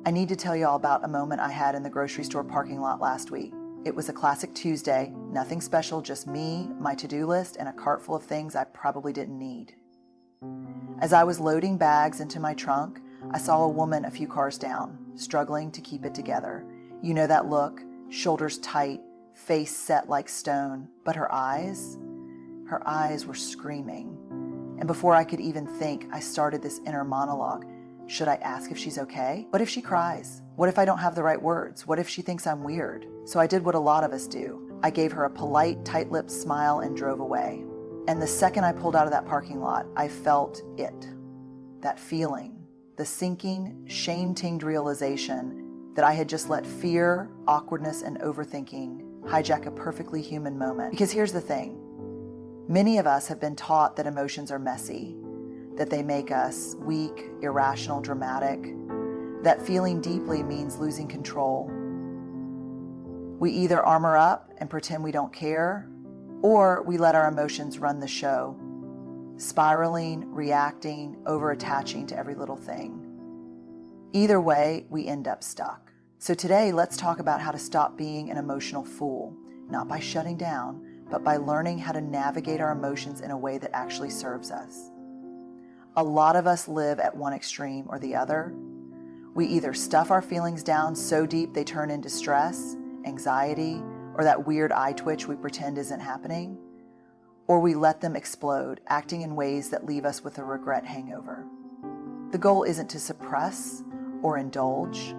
I need to tell you all about a moment I had in the grocery store parking lot last week. It was a classic Tuesday, nothing special, just me, my to-do list, and a cart full of things I probably didn't need. As I was loading bags into my trunk, I saw a woman a few cars down, struggling to keep it together. You know that look, shoulders tight, face set like stone, but her eyes were screaming. And before I could even think, I started this inner monologue. Should I ask if she's okay? What if she cries? What if I don't have the right words? What if she thinks I'm weird? So I did what a lot of us do. I gave her a polite, tight-lipped smile and drove away. And the second I pulled out of that parking lot, I felt it. That feeling, the sinking, shame-tinged realization that I had just let fear, awkwardness, and overthinking hijack a perfectly human moment. Because here's the thing. Many of us have been taught that emotions are messy, that they make us weak, irrational, dramatic, that feeling deeply means losing control. We either armor up and pretend we don't care, or we let our emotions run the show, spiraling, reacting, over-attaching to every little thing. Either way, we end up stuck. So today, let's talk about how to stop being an emotional fool, not by shutting down, but by learning how to navigate our emotions in a way that actually serves us. A lot of us live at one extreme or the other. We either stuff our feelings down so deep they turn into stress, anxiety, or that weird eye twitch we pretend isn't happening, or we let them explode, acting in ways that leave us with a regret hangover. The goal isn't to suppress or indulge.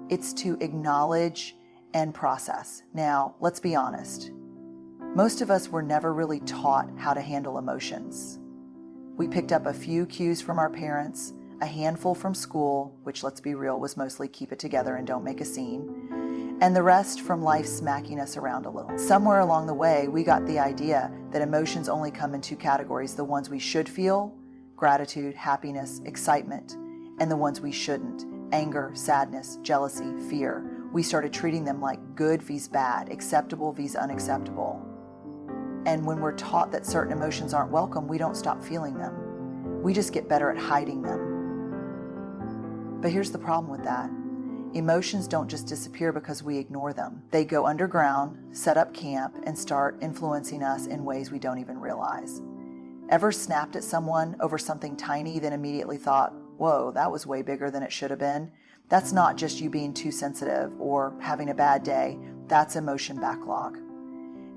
It's to acknowledge and process. Now, let's be honest. Most of us were never really taught how to handle emotions. We picked up a few cues from our parents, a handful from school, which, let's be real, was mostly keep it together and don't make a scene, and the rest from life smacking us around a little. Somewhere along the way, we got the idea that emotions only come in two categories: the ones we should feel, gratitude, happiness, excitement, and the ones we shouldn't, anger, sadness, jealousy, fear. We started treating them like good vs bad, acceptable vs unacceptable. And when we're taught that certain emotions aren't welcome, we don't stop feeling them. We just get better at hiding them. But here's the problem with that. Emotions don't just disappear because we ignore them. They go underground, set up camp, and start influencing us in ways we don't even realize. Ever snapped at someone over something tiny, then immediately thought, whoa, that was way bigger than it should have been? That's not just you being too sensitive or having a bad day. That's emotion backlog.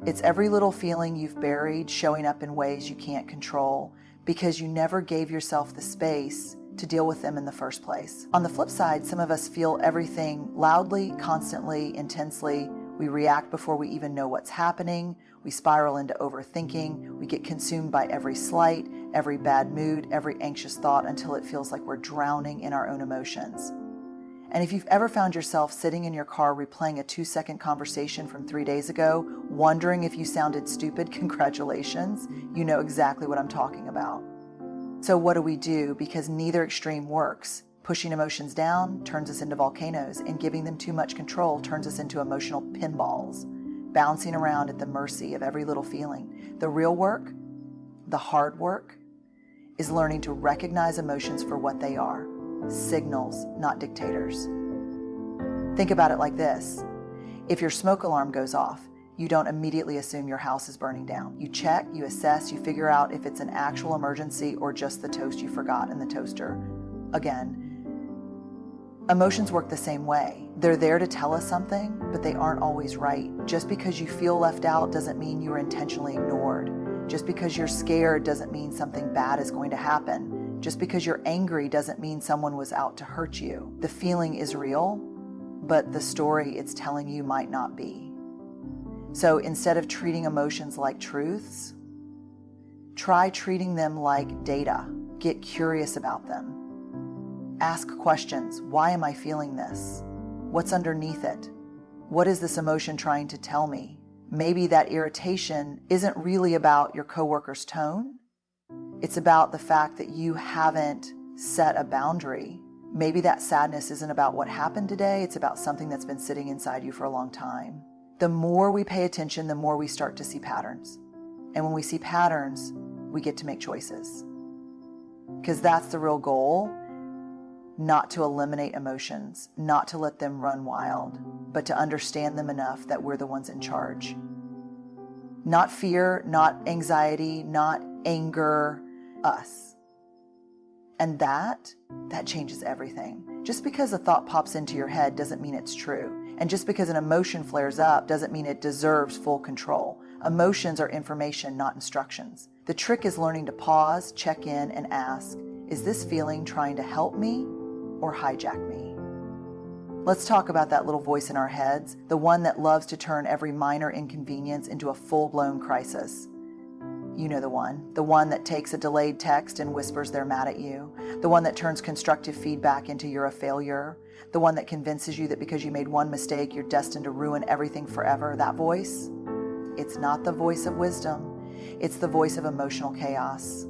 It's every little feeling you've buried showing up in ways you can't control because you never gave yourself the space to deal with them in the first place. On the flip side, some of us feel everything loudly, constantly, intensely. We react before we even know what's happening. We spiral into overthinking. We get consumed by every slight, every bad mood, every anxious thought until it feels like we're drowning in our own emotions. And if you've ever found yourself sitting in your car replaying a 2-second conversation from 3 days ago, wondering if you sounded stupid, congratulations, you know exactly what I'm talking about. So what do? Because neither extreme works. Pushing emotions down turns us into volcanoes, and giving them too much control turns us into emotional pinballs, bouncing around at the mercy of every little feeling. The real work, the hard work, is learning to recognize emotions for what they are. Signals, not dictators. Think about it like this. If your smoke alarm goes off, you don't immediately assume your house is burning down. You check, you assess, you figure out if it's an actual emergency or just the toast you forgot in the toaster. Again, emotions work the same way. They're there to tell us something, but they aren't always right. Just because you feel left out doesn't mean you were intentionally ignored. Just because you're scared doesn't mean something bad is going to happen. Just because you're angry doesn't mean someone was out to hurt you. The feeling is real, but the story it's telling you might not be. So instead of treating emotions like truths, try treating them like data. Get curious about them. Ask questions. Why am I feeling this? What's underneath it? What is this emotion trying to tell me? Maybe that irritation isn't really about your coworker's tone. It's about the fact that you haven't set a boundary. Maybe that sadness isn't about what happened today. It's about something that's been sitting inside you for a long time. The more we pay attention, the more we start to see patterns. And when we see patterns, we get to make choices. Because that's the real goal. not to eliminate emotions, not to let them run wild, but to understand them enough that we're the ones in charge. Not fear, not anxiety, not anger, us. And that changes everything. Just because a thought pops into your head doesn't mean it's true. And just because an emotion flares up doesn't mean it deserves full control. Emotions are information, not instructions. The trick is learning to pause, check in, and ask, is this feeling trying to help me or hijack me? Let's talk about that little voice in our heads, the one that loves to turn every minor inconvenience into a full-blown crisis. You know the one that takes a delayed text and whispers they're mad at you, the one that turns constructive feedback into you're a failure, the one that convinces you that because you made one mistake, you're destined to ruin everything forever. That voice, it's not the voice of wisdom, it's the voice of emotional chaos.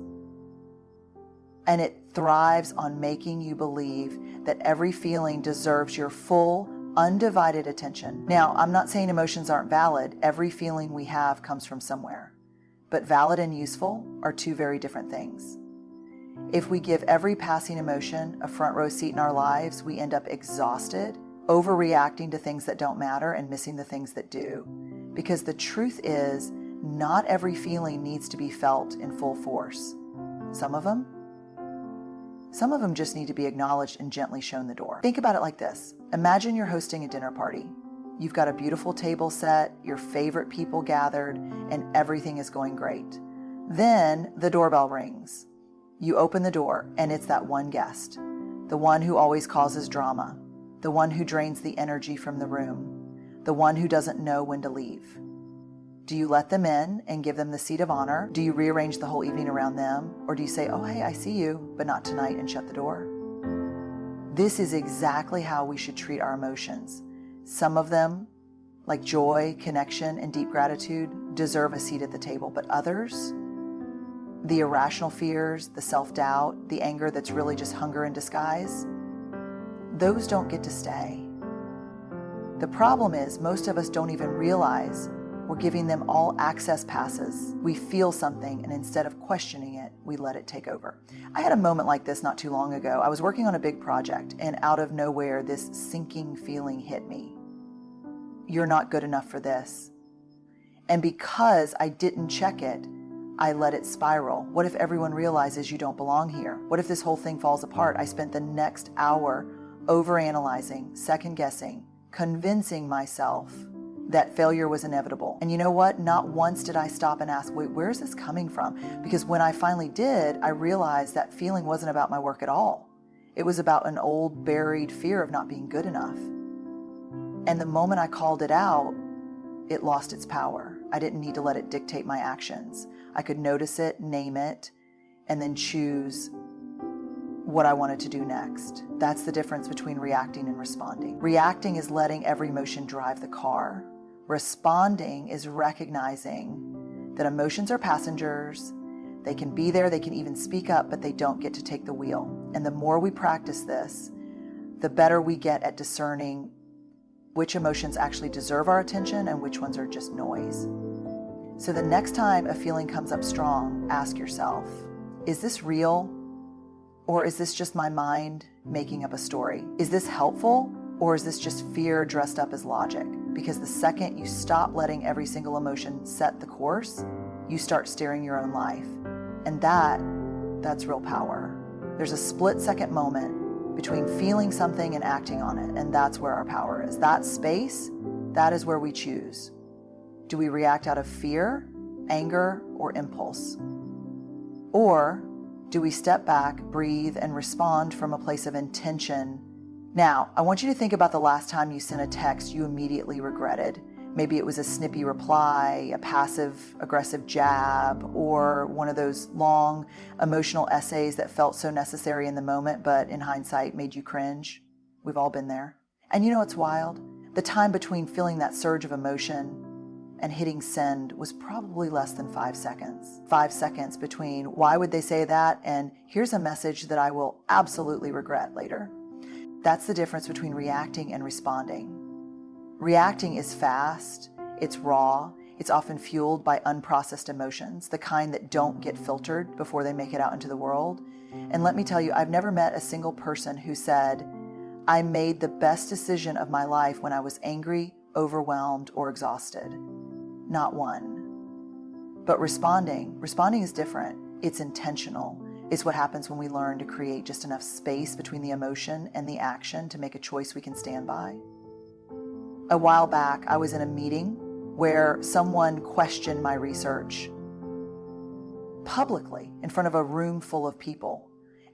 And it thrives on making you believe that every feeling deserves your full, undivided attention. Now, I'm not saying emotions aren't valid. Every feeling we have comes from somewhere. But valid and useful are two very different things. If we give every passing emotion a front row seat in our lives, we end up exhausted, overreacting to things that don't matter and missing the things that do. Because the truth is, not every feeling needs to be felt in full force. Some of them just need to be acknowledged and gently shown the door. Think about it like this. Imagine you're hosting a dinner party. You've got a beautiful table set, your favorite people gathered, and everything is going great. Then the doorbell rings. You open the door, and it's that one guest, the one who always causes drama, the one who drains the energy from the room, the one who doesn't know when to leave. Do you let them in and give them the seat of honor? Do you rearrange the whole evening around them? Or do you say, oh, hey, I see you, but not tonight, and shut the door? This is exactly how we should treat our emotions. Some of them, like joy, connection, and deep gratitude, deserve a seat at the table, but others, the irrational fears, the self-doubt, the anger that's really just hunger in disguise, those don't get to stay. The problem is most of us don't even realize we're giving them all access passes. We feel something, and instead of questioning it, we let it take over. I had a moment like this not too long ago. I was working on a big project, and out of nowhere, this sinking feeling hit me. You're not good enough for this. And because I didn't check it, I let it spiral. What if everyone realizes you don't belong here? What if this whole thing falls apart? I spent the next hour overanalyzing, second-guessing, convincing myself that failure was inevitable. And you know what? Not once did I stop and ask, wait, where is this coming from? Because when I finally did, I realized that feeling wasn't about my work at all. It was about an old buried fear of not being good enough. And the moment I called it out, it lost its power. I didn't need to let it dictate my actions. I could notice it, name it, and then choose what I wanted to do next. That's the difference between reacting and responding. Reacting is letting every emotion drive the car. Responding is recognizing that emotions are passengers. They can be there, they can even speak up, but they don't get to take the wheel. And the more we practice this, the better we get at discerning which emotions actually deserve our attention and which ones are just noise. So the next time a feeling comes up strong, ask yourself, is this real? Or is this just my mind making up a story? Is this helpful? Or is this just fear dressed up as logic? Because the second you stop letting every single emotion set the course, you start steering your own life. And that's real power. There's a split-second moment between feeling something and acting on it, and that's where our power is. That space, that is where we choose. Do we react out of fear, anger, or impulse? Or do we step back, breathe, and respond from a place of intention? Now, I want you to think about the last time you sent a text you immediately regretted. Maybe it was a snippy reply, a passive-aggressive jab, or one of those long emotional essays that felt so necessary in the moment, but in hindsight made you cringe. We've all been there. And you know what's wild? The time between feeling that surge of emotion and hitting send was probably less than 5 seconds. 5 seconds between why would they say that and here's a message that I will absolutely regret later. That's the difference between reacting and responding. Reacting is fast, it's raw, It's often fueled by unprocessed emotions, the kind that don't get filtered before they make it out into the world. And let me tell you, I've never met a single person who said, I made the best decision of my life when I was angry, overwhelmed, or exhausted. Not one. But responding is different. It's intentional. It's what happens when we learn to create just enough space between the emotion and the action to make a choice we can stand by. A while back, I was in a meeting where someone questioned my research publicly in front of a room full of people,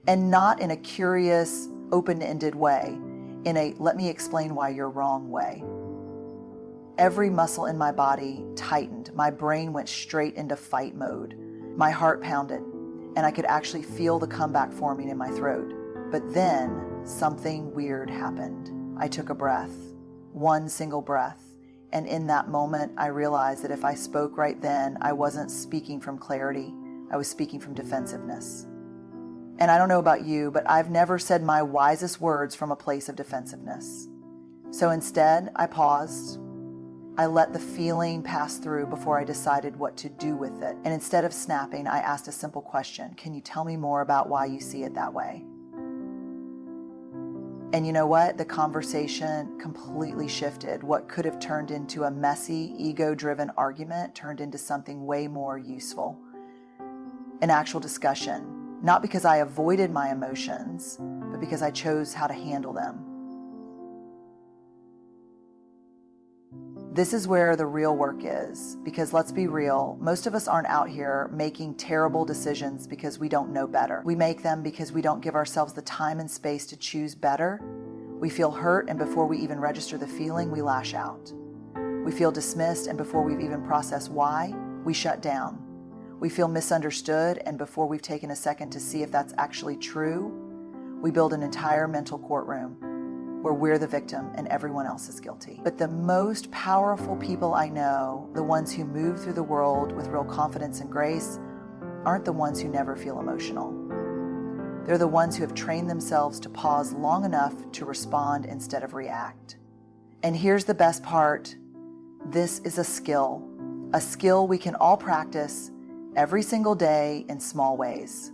and not in a curious, open-ended way, in a let me explain why you're wrong way. Every muscle in my body tightened. My brain went straight into fight mode. My heart pounded, and I could actually feel the comeback forming in my throat. But then something weird happened. I took a breath, one single breath. And in that moment, I realized that if I spoke right then, I wasn't speaking from clarity. I was speaking from defensiveness. And I don't know about you, but I've never said my wisest words from a place of defensiveness. So instead, I paused. I let the feeling pass through before I decided what to do with it. And instead of snapping, I asked a simple question. Can you tell me more about why you see it that way? And you know what? The conversation completely shifted. What could have turned into a messy, ego-driven argument turned into something way more useful. An actual discussion, not because I avoided my emotions, but because I chose how to handle them. This is where the real work is, because let's be real, most of us aren't out here making terrible decisions because we don't know better. We make them because we don't give ourselves the time and space to choose better. We feel hurt, and before we even register the feeling, we lash out. We feel dismissed, and before we've even processed why, we shut down. We feel misunderstood, and before we've taken a second to see if that's actually true, we build an entire mental courtroom where we're the victim and everyone else is guilty. But the most powerful people I know, the ones who move through the world with real confidence and grace, aren't the ones who never feel emotional. They're the ones who have trained themselves to pause long enough to respond instead of react. And here's the best part. This is a skill we can all practice every single day in small ways.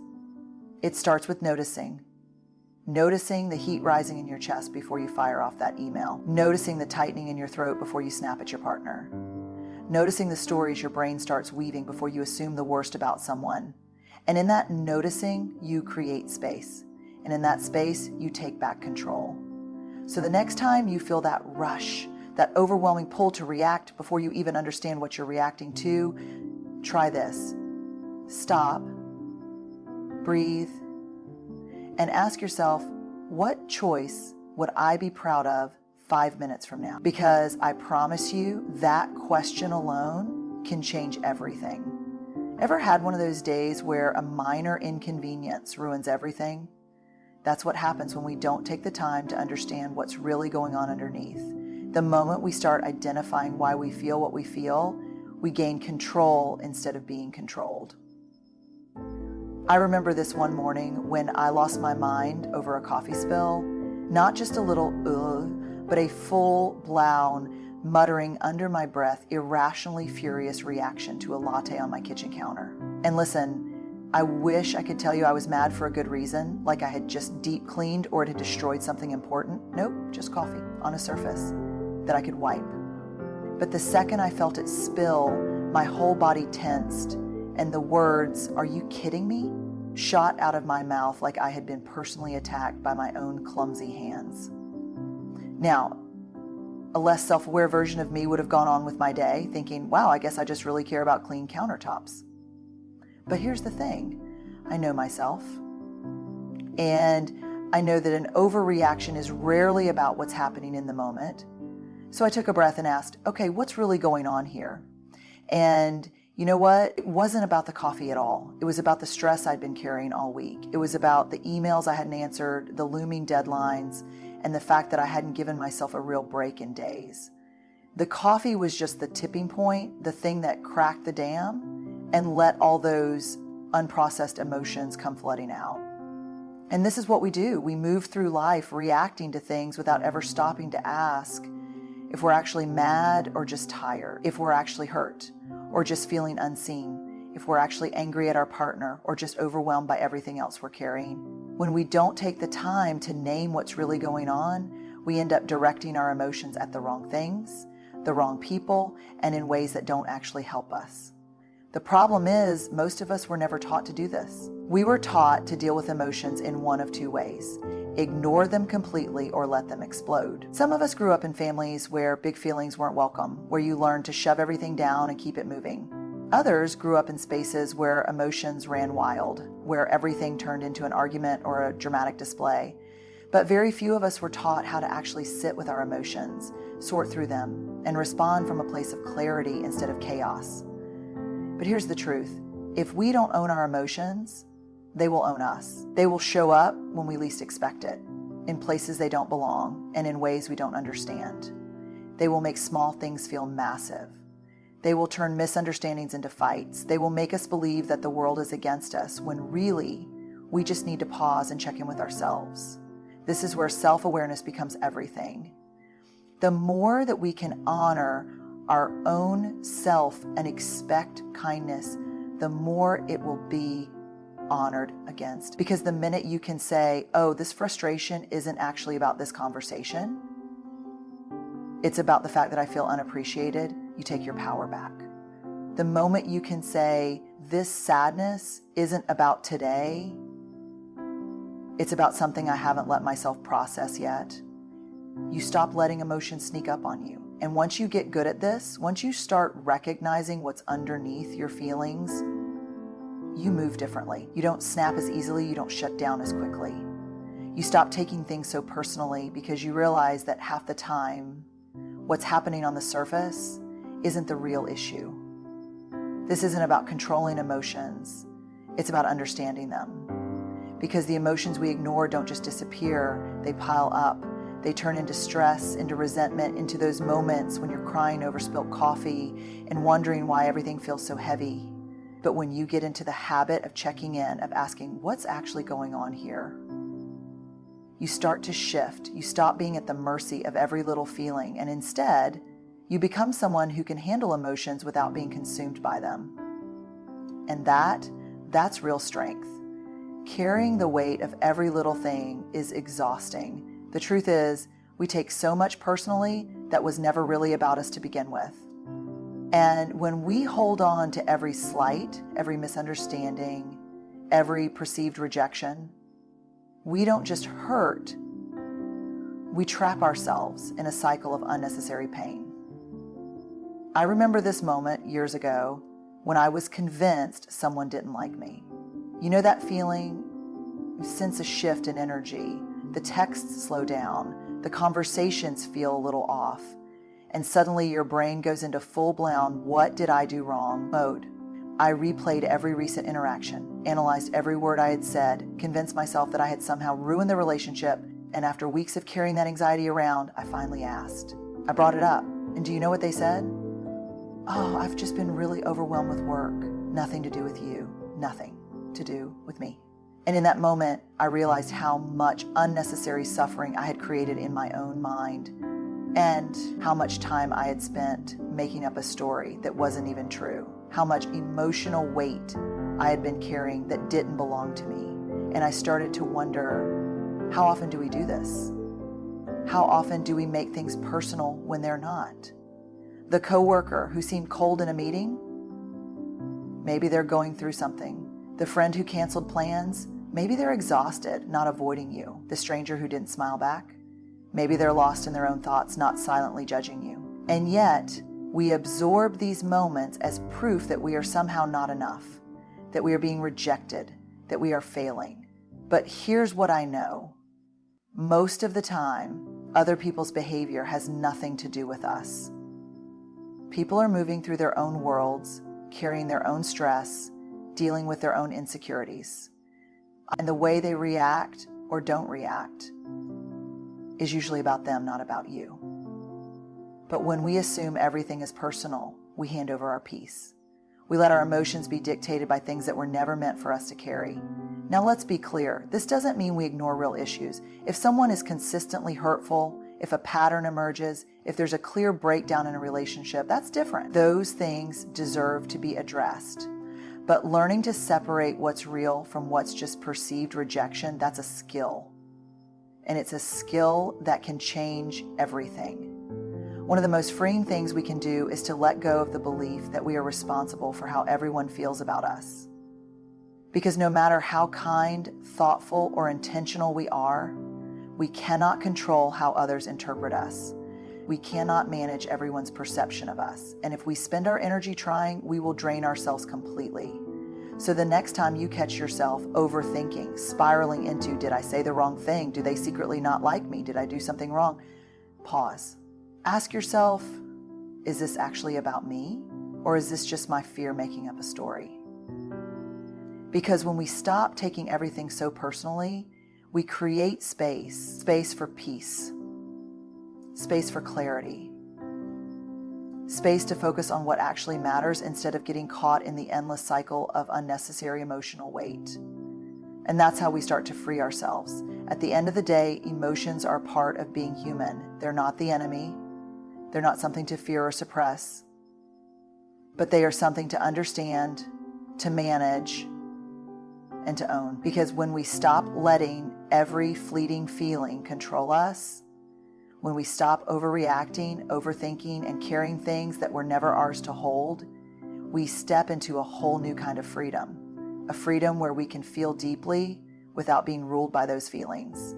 It starts with noticing the heat rising in your chest before you fire off that email. Noticing the tightening in your throat before you snap at your partner. Noticing the stories your brain starts weaving before you assume the worst about someone. And in that noticing, you create space. And in that space, you take back control. So the next time you feel that rush, that overwhelming pull to react before you even understand what you're reacting to, try this. Stop, breathe, and ask yourself, what choice would I be proud of 5 minutes from now? Because I promise you, that question alone can change everything. Ever had one of those days where a minor inconvenience ruins everything? That's what happens when we don't take the time to understand what's really going on underneath. The moment we start identifying why we feel what we feel, we gain control instead of being controlled. I remember this one morning when I lost my mind over a coffee spill, not just a little but a full-blown, muttering under my breath, irrationally furious reaction to a latte on my kitchen counter. And listen, I wish I could tell you I was mad for a good reason, like I had just deep cleaned or it had destroyed something important. Nope, just coffee on a surface that I could wipe. But the second I felt it spill, my whole body tensed, and the words, "Are you kidding me?" shot out of my mouth like I had been personally attacked by my own clumsy hands. Now, a less self-aware version of me would have gone on with my day thinking, wow, I guess I just really care about clean countertops. But here's the thing. I know myself, and I know that an overreaction is rarely about what's happening in the moment. So I took a breath and asked, okay, what's really going on here? And you know what? It wasn't about the coffee at all. It was about the stress I'd been carrying all week. It was about the emails I hadn't answered, the looming deadlines, and the fact that I hadn't given myself a real break in days. The coffee was just the tipping point, the thing that cracked the dam and let all those unprocessed emotions come flooding out. And this is what we do. We move through life reacting to things without ever stopping to ask if we're actually mad or just tired, if we're actually hurt, or just feeling unseen, if we're actually angry at our partner or just overwhelmed by everything else we're carrying. When we don't take the time to name what's really going on, we end up directing our emotions at the wrong things, the wrong people, and in ways that don't actually help us. The problem is, most of us were never taught to do this. We were taught to deal with emotions in one of two ways: ignore them completely or let them explode. Some of us grew up in families where big feelings weren't welcome, where you learned to shove everything down and keep it moving. Others grew up in spaces where emotions ran wild, where everything turned into an argument or a dramatic display. But very few of us were taught how to actually sit with our emotions, sort through them, and respond from a place of clarity instead of chaos. But here's the truth. If we don't own our emotions, they will own us. They will show up when we least expect it, in places they don't belong, and in ways we don't understand. They will make small things feel massive. They will turn misunderstandings into fights. They will make us believe that the world is against us, when really, we just need to pause and check in with ourselves. This is where self-awareness becomes everything. The more that we can honor our own self and expect kindness, the more it will be honored against. Because the minute you can say, oh, this frustration isn't actually about this conversation, it's about the fact that I feel unappreciated, you take your power back. The moment you can say, this sadness isn't about today, it's about something I haven't let myself process yet, you stop letting emotions sneak up on you. And once you get good at this, once you start recognizing what's underneath your feelings, you move differently. You don't snap as easily, you don't shut down as quickly. You stop taking things so personally because you realize that half the time, what's happening on the surface isn't the real issue. This isn't about controlling emotions, it's about understanding them. Because the emotions we ignore don't just disappear, they pile up. They turn into stress, into resentment, into those moments when you're crying over spilt coffee and wondering why everything feels so heavy. But when you get into the habit of checking in, of asking what's actually going on here, you start to shift. You stop being at the mercy of every little feeling, and instead, you become someone who can handle emotions without being consumed by them. And that's real strength. Carrying the weight of every little thing is exhausting. The truth is, we take so much personally that was never really about us to begin with. And when we hold on to every slight, every misunderstanding, every perceived rejection, we don't just hurt, we trap ourselves in a cycle of unnecessary pain. I remember this moment years ago when I was convinced someone didn't like me. You know that feeling? You sense a shift in energy. The texts slow down. The conversations feel a little off. And suddenly your brain goes into full-blown, what did I do wrong mode. I replayed every recent interaction, analyzed every word I had said, convinced myself that I had somehow ruined the relationship, and after weeks of carrying that anxiety around, I finally asked. I brought it up, and do you know what they said? Oh, I've just been really overwhelmed with work. Nothing to do with you. Nothing to do with me. And in that moment, I realized how much unnecessary suffering I had created in my own mind, and how much time I had spent making up a story that wasn't even true. How much emotional weight I had been carrying that didn't belong to me. And I started to wonder, how often do we do this? How often do we make things personal when they're not? The coworker who seemed cold in a meeting, maybe they're going through something. The friend who canceled plans, maybe they're exhausted, not avoiding you. The stranger who didn't smile back, maybe they're lost in their own thoughts, not silently judging you. And yet, we absorb these moments as proof that we are somehow not enough, that we are being rejected, that we are failing. But here's what I know. Most of the time, other people's behavior has nothing to do with us. People are moving through their own worlds, carrying their own stress, dealing with their own insecurities. And the way they react or don't react is usually about them, not about you. But when we assume everything is personal, we hand over our peace. We let our emotions be dictated by things that were never meant for us to carry. Now let's be clear, this doesn't mean we ignore real issues. If someone is consistently hurtful, if a pattern emerges, if there's a clear breakdown in a relationship, that's different. Those things deserve to be addressed. But learning to separate what's real from what's just perceived rejection, that's a skill. And it's a skill that can change everything. One of the most freeing things we can do is to let go of the belief that we are responsible for how everyone feels about us. Because no matter how kind, thoughtful, or intentional we are, we cannot control how others interpret us. We cannot manage everyone's perception of us. And if we spend our energy trying, we will drain ourselves completely. So the next time you catch yourself overthinking, spiraling into, did I say the wrong thing? Do they secretly not like me? Did I do something wrong? Pause. Ask yourself, is this actually about me? Or is this just my fear making up a story? Because when we stop taking everything so personally, we create space for peace, space for clarity, space to focus on what actually matters instead of getting caught in the endless cycle of unnecessary emotional weight. And that's how we start to free ourselves. At the end of the day, emotions are part of being human. They're not the enemy. They're not something to fear or suppress, but they are something to understand, to manage, and to own. Because when we stop letting every fleeting feeling control us, when we stop overreacting, overthinking, and carrying things that were never ours to hold, we step into a whole new kind of freedom. A freedom where we can feel deeply without being ruled by those feelings.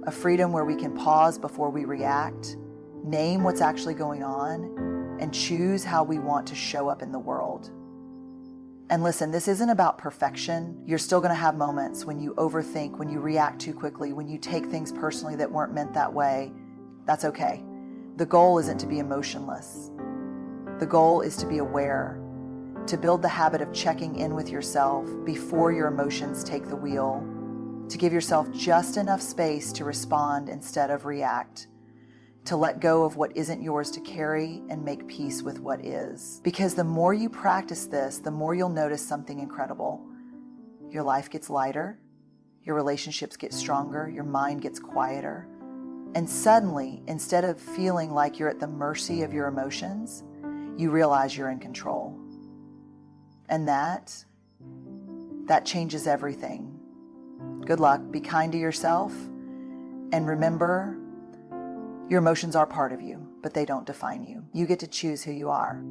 A freedom where we can pause before we react, name what's actually going on, and choose how we want to show up in the world. And listen, this isn't about perfection. You're still going to have moments when you overthink, when you react too quickly, when you take things personally that weren't meant that way. That's okay. The goal isn't to be emotionless. The goal is to be aware, to build the habit of checking in with yourself before your emotions take the wheel, to give yourself just enough space to respond instead of react, to let go of what isn't yours to carry and make peace with what is. Because the more you practice this, the more you'll notice something incredible. Your life gets lighter, your relationships get stronger, your mind gets quieter. And suddenly, instead of feeling like you're at the mercy of your emotions, you realize you're in control. And that changes everything. Good luck. Be kind to yourself. And remember, your emotions are part of you, but they don't define you. You get to choose who you are.